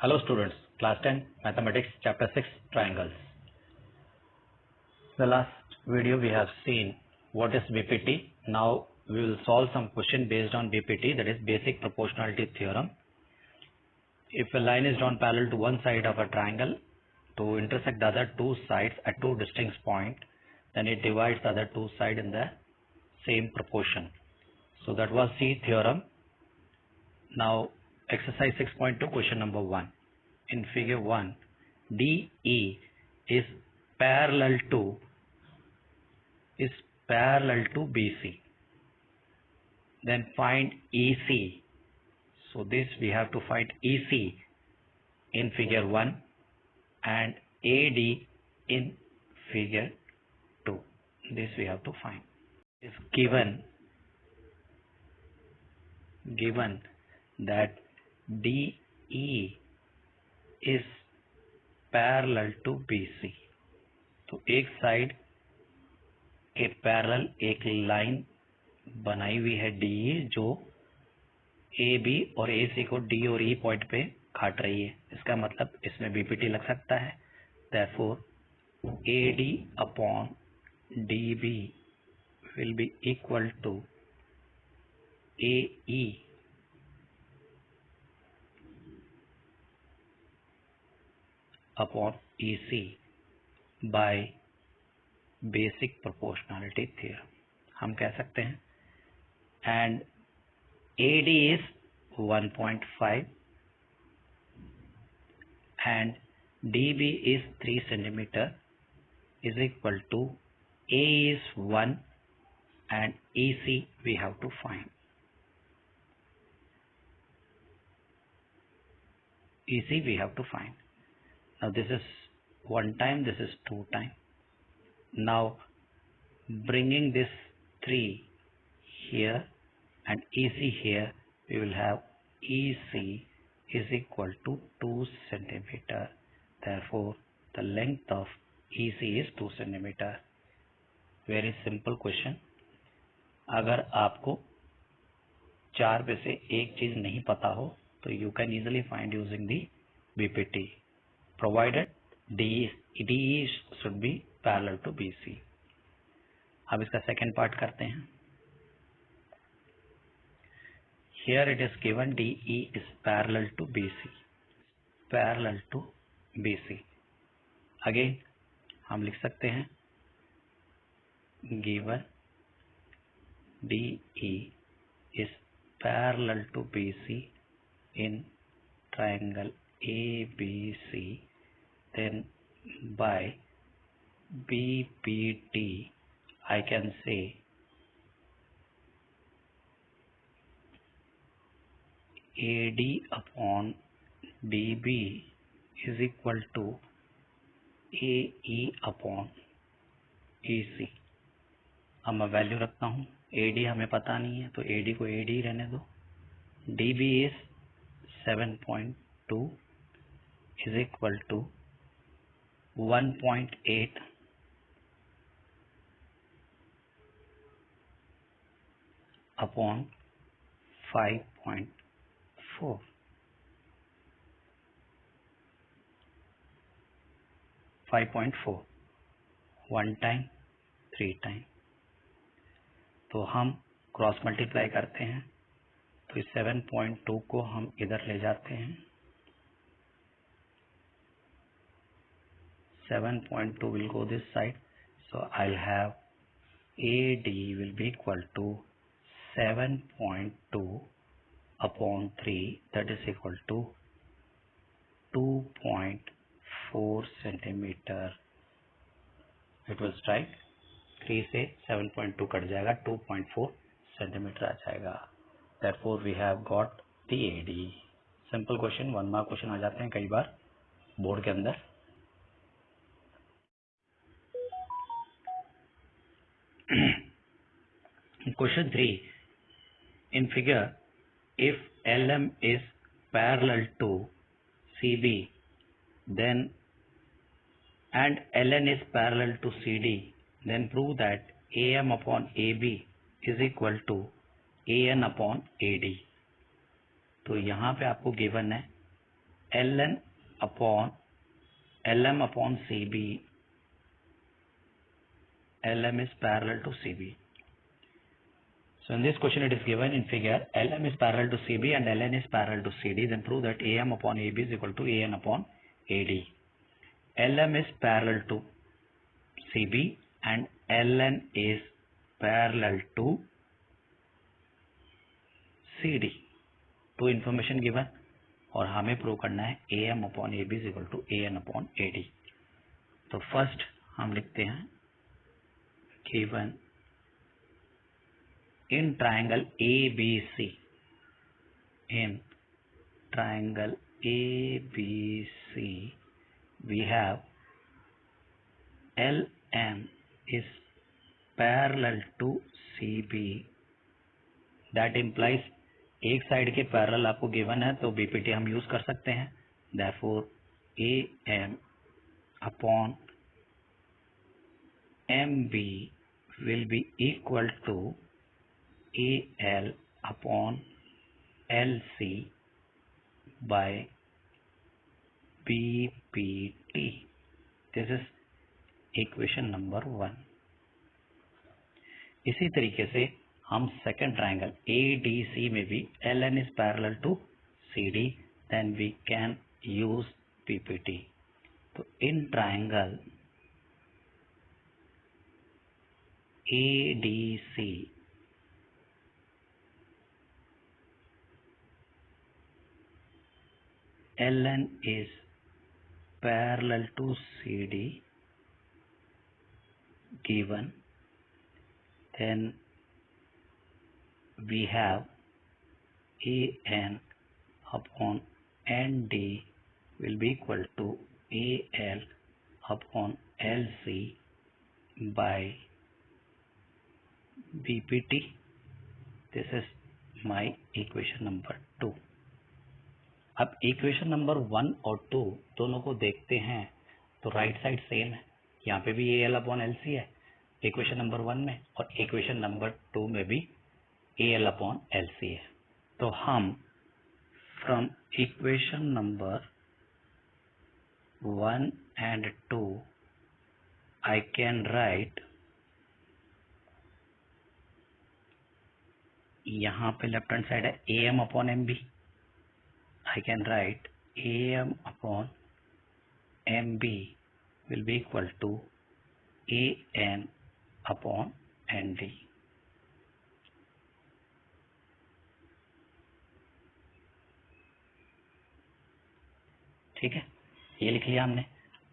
Hello students, class 10 mathematics chapter 6 triangles. The last video we have seen what is BPT. Now we will solve some question based on BPT, that is basic proportionality theorem. If a line is drawn parallel to one side of a triangle to intersect the other two sides at two distinct points, then it divides the other two sides in the same proportion. So that was C theorem. Now exercise 6.2 question number 1. In figure 1, DE is parallel to BC. Then find EC. So this we have to find EC in figure 1 and AD in figure 2. This we have to find. Is given that DE is parallel to BC. तो एक side के parallel एक line बनाई हुई है DE जो AB और AC को D और E पॉइंट पे काट रही है. इसका मतलब इसमें BPT लग सकता है. Therefore AD upon DB will be equal to AE upon EC by basic proportionality theorem. हम कह सकते हैं and AD is 1.5 and DB is 3 centimeter is equal to A is 1 and EC we have to find. EC we have to find. Now this is 1 time, this is 2 time. Now bringing this 3 here and EC here, we will have EC is equal to 2 centimeter. Therefore the length of EC is 2 centimeter. Very simple question. अगर आपको 4 में से एक चीज नहीं पता हो तो you can easily find using the BPT. Provided DE should be parallel to BC. अब इसका सेकेंड पार्ट करते हैं. Here it is given DE is parallel to BC. Parallel to BC. Again हम लिख सकते हैं given DE is parallel to BC in triangle ABC, then by BPT I can say AD upon DB is equal to AE upon EC. अब मैं value रखता हूँ. AD हमें पता नहीं है तो AD को AD रहने दो. DB is 7.2 is equal to 1.8 upon 5.4. 5.4 1 time 3 time. तो हम क्रॉस मल्टीप्लाई करते हैं तो इस 7.2 को हम इधर ले जाते हैं. 7.2 will go this side, so I'll have AD will be equal to 7.2 upon 3, that is equal to 2.4 centimeter. It was right. 3 से 7.2 कट जाएगा, 2.4 सेंटीमीटर आ जाएगा. Therefore we have got the AD. Simple question, 1 mark question आ जाते हैं कई बार board के अंदर. Question 3. In figure, if LM is parallel to CB, then and LN is parallel to CD, then prove that AM upon AB is equal to AN upon AD. तो यहाँ पे आपको गिवन है ln upon lm upon CB. LM is parallel to CB. So in this question it is given in figure LM is parallel to CB and LN is parallel to CD. Then prove that AM upon AB is equal to AN upon AD. LM is parallel to CB and LN is parallel to CD. Two information given और हमें prove करना है AM upon AB is equal to AN upon AD. तो first हम लिखते हैं given in triangle ABC, in triangle ABC we have LM is parallel to CB. that implies एक side के पैरेलल आपको गिवन है तो बीपीटी हम यूज कर सकते हैं. therefore AM upon MB will be equal to AL upon LC by BPT. This is equation number 1. इसी तरीके से हम सेकेंड ट्राइंगल ADC में भी LN is parallel to CD, then we can use PPT. तो in triangle ADC LN is parallel to CD given, then we have AN upon ND will be equal to AL upon LC by BPT. This is my equation number 2. अब equation number 1 और 2 दोनों को देखते हैं तो right side same है. यहाँ पे भी AL अपॉन LC है इक्वेशन नंबर 1 में और इक्वेशन नंबर 2 में भी AL अपॉन LC है. तो हम from equation number 1 and 2 I can write, यहाँ पे लेफ्ट हैंड साइड है AM upon MB. I can write AM upon MB will be equal to AN upon ND. ठीक है, ये लिख लिया हमने.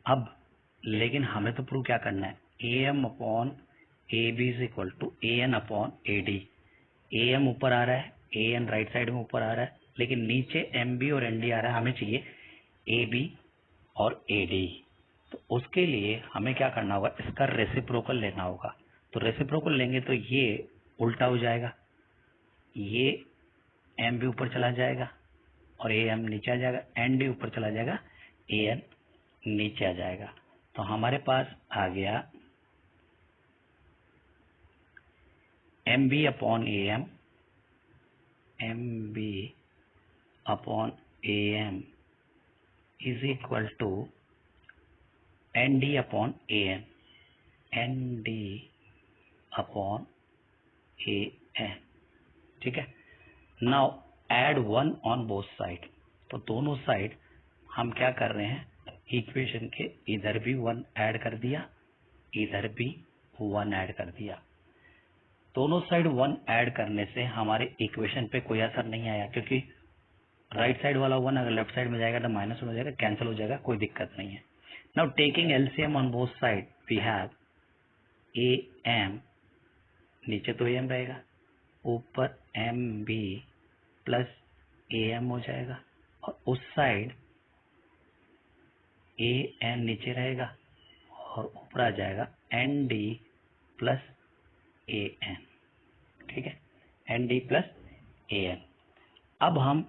अब लेकिन हमें तो प्रूव क्या करना है AM upon AB is equal to AN upon AD. AM ऊपर आ रहा है, AN राइट साइड में ऊपर आ रहा है, लेकिन नीचे MB और ND आ रहा है. हमें चाहिए AB और AD. तो उसके लिए हमें क्या करना होगा, इसका रेसिप्रोकल लेना होगा. तो रेसिप्रोकल लेंगे तो ये उल्टा हो जाएगा, ये MB ऊपर चला जाएगा और AM नीचे आ जाएगा, ND ऊपर चला जाएगा, AN नीचे आ जाएगा. तो हमारे पास आ गया MB upon AM, MB upon AM is equal to ND upon AN, ND upon AN. ठीक है. Now add 1 on both side. तो दोनों साइड हम क्या कर रहे हैं, इक्वेशन के इधर भी 1 ऐड कर दिया, इधर भी 1 ऐड कर दिया. दोनों साइड 1 ऐड करने से हमारे इक्वेशन पे कोई असर नहीं आया, क्योंकि राइट साइड वाला 1 अगर लेफ्ट साइड में जाएगा तो माइनस हो जाएगा, कैंसिल हो जाएगा, कोई दिक्कत नहीं है. Now taking LCM on both side we have AM, नीचे तो AM रहेगा, ऊपर MB प्लस AM हो जाएगा और उस साइड AN नीचे रहेगा और ऊपर आ जाएगा ND प्लस AN. ठीक है, ND प्लस AN. अब हम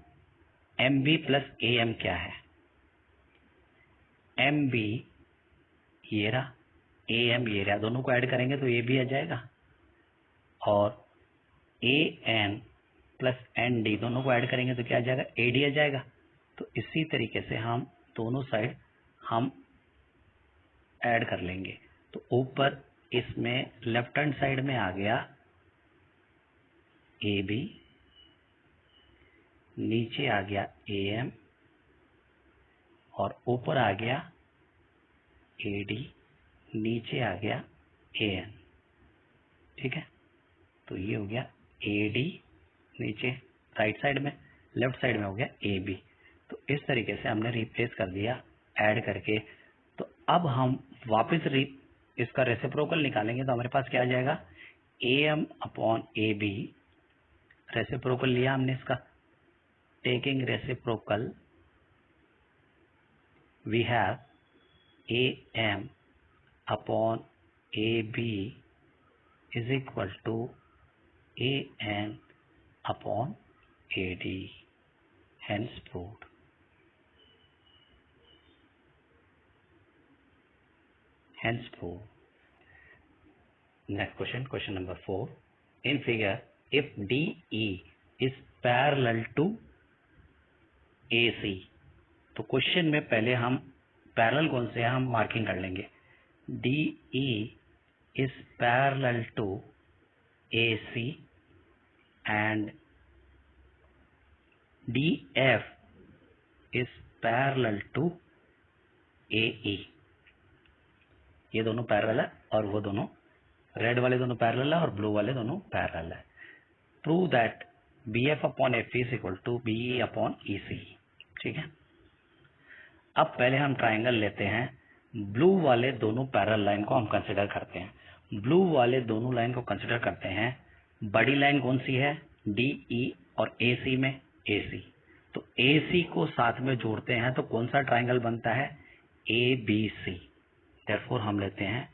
MB प्लस AM क्या है, MB ये रहा, AM ये रहा, दोनों को ऐड करेंगे तो ये भी आ जाएगा और AN प्लस ND दोनों को ऐड करेंगे तो क्या आ जाएगा, AD आ जाएगा. तो इसी तरीके से हम दोनों साइड हम ऐड कर लेंगे। तो ऊपर इसमें लेफ्ट हैंड साइड में आ गया AB, नीचे आ गया AM और ऊपर आ गया AD, नीचे आ गया AN। ठीक है, तो ये हो गया AD, नीचे राइट साइड में, लेफ्ट साइड में हो गया AB। तो इस तरीके से हमने रिप्लेस कर दिया ऐड करके। तो अब हम वापस इसका रेसिप्रोकल निकालेंगे तो हमारे पास क्या आ जाएगा, AM अपॉन AB। रेसिप्रोकल लिया हमने इसका, taking reciprocal we have AM upon AB is equal to AN upon AD, hence proved। Next question, question number 4. In figure, if DE is parallel to AC, तो question में पहले हम parallel कौन से हैं हम मार्किंग कर लेंगे। DE is parallel to AC and DF is parallel to AE। ये दोनों पैरेलल है और वो दोनों रेड वाले दोनों पैरेलल है और ब्लू वाले दोनों पैरेलल है। Prove that BF upon FE is equal to BE upon EC। ठीक है, अब पहले हम ट्राइंगल लेते हैं, ब्लू वाले दोनों पैरेलल लाइन को हम कंसिडर करते हैं। ब्लू वाले दोनों लाइन को कंसिडर करते हैं। बड़ी लाइन कौन सी है, DE और AC में AC। तो AC को साथ में जोड़ते हैं तो कौन सा ट्राइंगल बनता है, ABC। देयरफॉर हम लेते हैं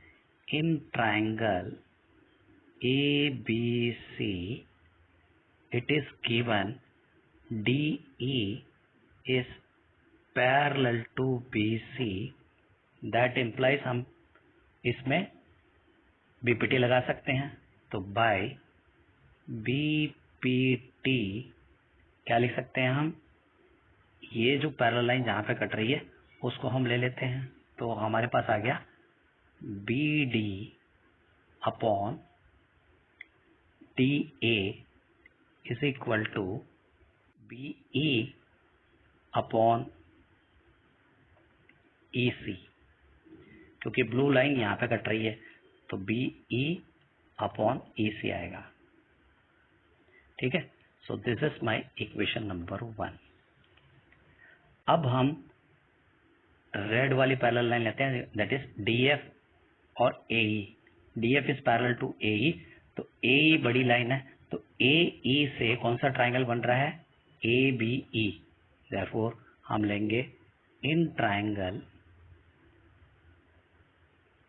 in triangle ABC it is given DE is parallel to BC, that implies हम इसमें BPT लगा सकते हैं। तो by BPT क्या लिख सकते हैं हम, ये जो पैरेलल लाइन जहां पे कट रही है उसको हम ले लेते हैं। तो हमारे पास आ गया BD upon DA is equal to BE upon EC, क्योंकि ब्लू लाइन यहाँ पे कट रही है तो BE अपॉन EC आएगा। ठीक है, so this is my equation number 1। अब हम रेड वाली पैरेलल लाइन लेते हैं, दैट इज DF और AE। DF is parallel to AE, तो AE बड़ी लाइन है, तो AE से कौन सा ट्राइंगल बन रहा है, ABE। देयरफॉर हम लेंगे in triangle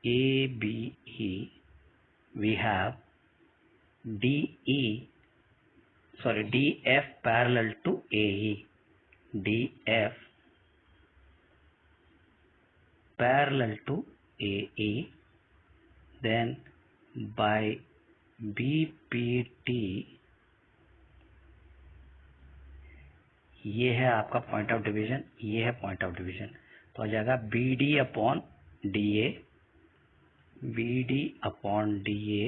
ABE we have DF parallel to AE, DF parallel to AE, then by BPT ये है आपका पॉइंट ऑफ डिवीजन, ये है पॉइंट ऑफ डिवीजन, तो आ जाएगा BD upon DA, BD upon DA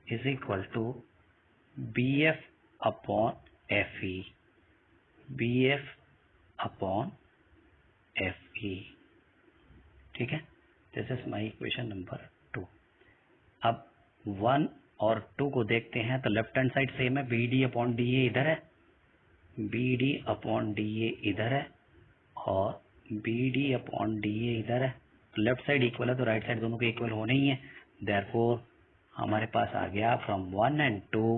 is equal to BF upon FE, BF upon FE। ठीक है, this is my equation number 2। अब 1 और 2 को देखते हैं तो लेफ्ट हैंड साइड सेम है, BD अपॉन DA इधर है, BD अपॉन DA इधर है और BD अपॉन DA इधर है। तो लेफ्ट साइड इक्वल है तो राइट साइड दोनों के इक्वल होने ही है। देयरफॉर हमारे पास आ गया from 1 and 2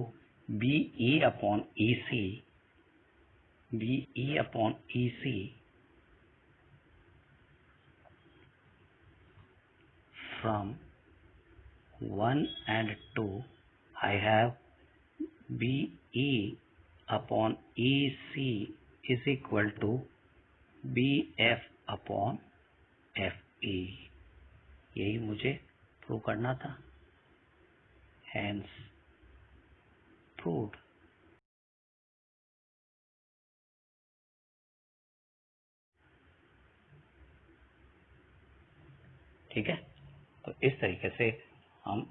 BE upon EC, BE upon EC from 1 and 2 I have BE upon EC is equal to BF upon FE। यही मुझे प्रूव करना था, hence proved। ठीक है, तो इस तरीके से हम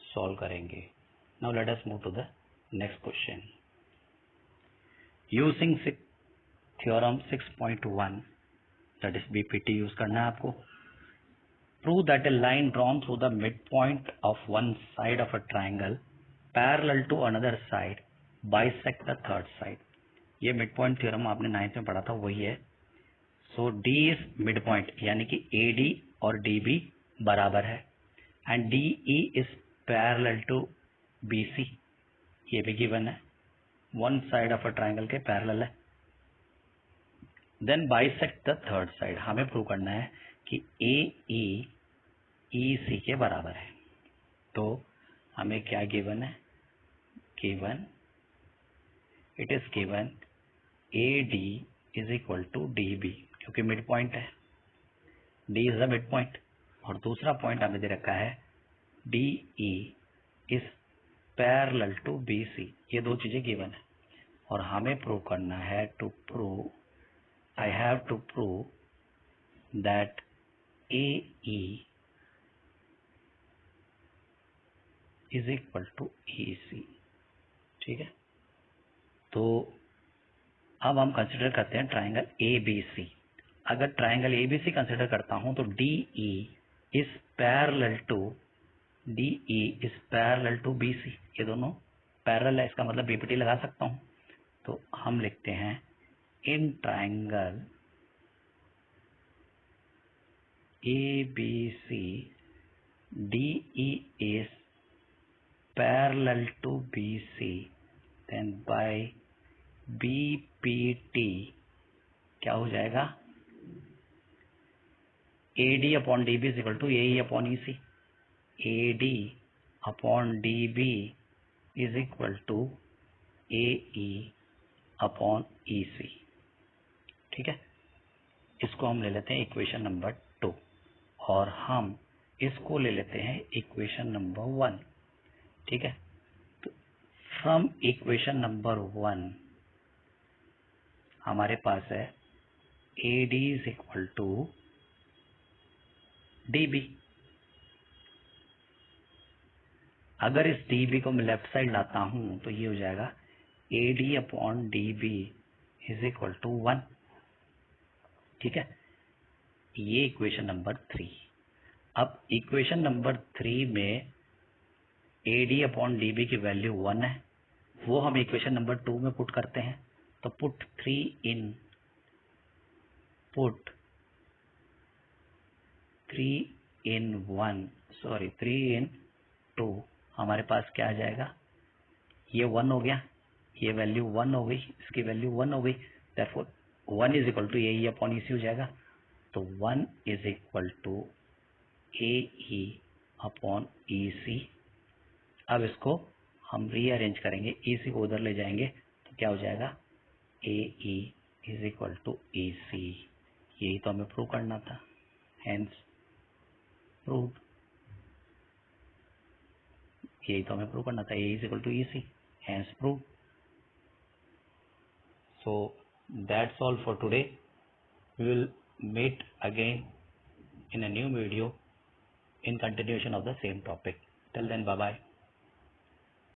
सॉल्व करेंगे। Now let us move to the next question. Using theorem 6.1 that is BPT use करना है आपको। Prove that a line drawn through the mid point of one side of a triangle parallel to another side bisect the third side. ये mid point theorem आपने 9th में पढ़ा था, वही है। So D is mid point, यानी कि A D और डी बी बराबर है, and D E is parallel to B C, ये भी गिवन है, one side of a triangle के पैरेलल है। Then bisect the third side, हमें प्रूव करना है कि ए ई सी के बराबर है। तो हमें क्या गिवन है, given it is given A D is equal to D B, क्योंकि मिड पॉइंट है, D is the mid point, और दूसरा पॉइंट हमें दे रखा है D E is parallel to B C. ये दो चीजें गिवन है और हमें प्रूव करना है, to prove I have to prove that A E is equal to E C. ठीक है, तो अब हम कंसिडर करते हैं ट्राइंगल ए बी सी। अगर triangle A B C consider करता हूं तो D E is parallel to B C, ये दोनों पैरेलल है, इसका मतलब बीपीटी लगा सकता हूं। तो हम लिखते हैं in triangle A B C D E is parallel to B C, then by BPT क्या हो जाएगा, A D upon D B is equal to A E upon E C. A D upon D B is equal to A E upon E C. ठीक है, इसको हम ले लेते हैं इक्वेशन नंबर 2 और हम इसको ले लेते हैं इक्वेशन नंबर 1। ठीक है, तो फ्रॉम इक्वेशन नंबर 1 हमारे पास है A D is equal to D B. अगर इस डी बी को मैं लेफ्ट साइड लाता हूं तो ये हो जाएगा A D upon D B is equal to 1। ठीक है, ये इक्वेशन नंबर 3। अब इक्वेशन नंबर 3 में A D upon D B की वैल्यू 1 है, वो हम इक्वेशन नंबर 2 में पुट करते हैं। तो पुट 3 in 2 हमारे पास क्या आ जाएगा, ये 1 हो गया, ये वैल्यू 1 हो गई, इसकी वैल्यू 1 हो गई, therefore 1 is equal to A E upon E C हो जाएगा। तो 1 is equal to A E upon E C. अब इसको हम रीअरेंज करेंगे, ई सी को उधर ले जाएंगे तो क्या हो जाएगा, ए E is equal to E सी। यही तो हमें प्रूव करना था, हेंस प्रूव। यही तो हमें प्रूव करना था, A is equal to E C, hence prove. So that's all for today. We will meet again in a new video in continuation of the same topic. Till then, bye bye.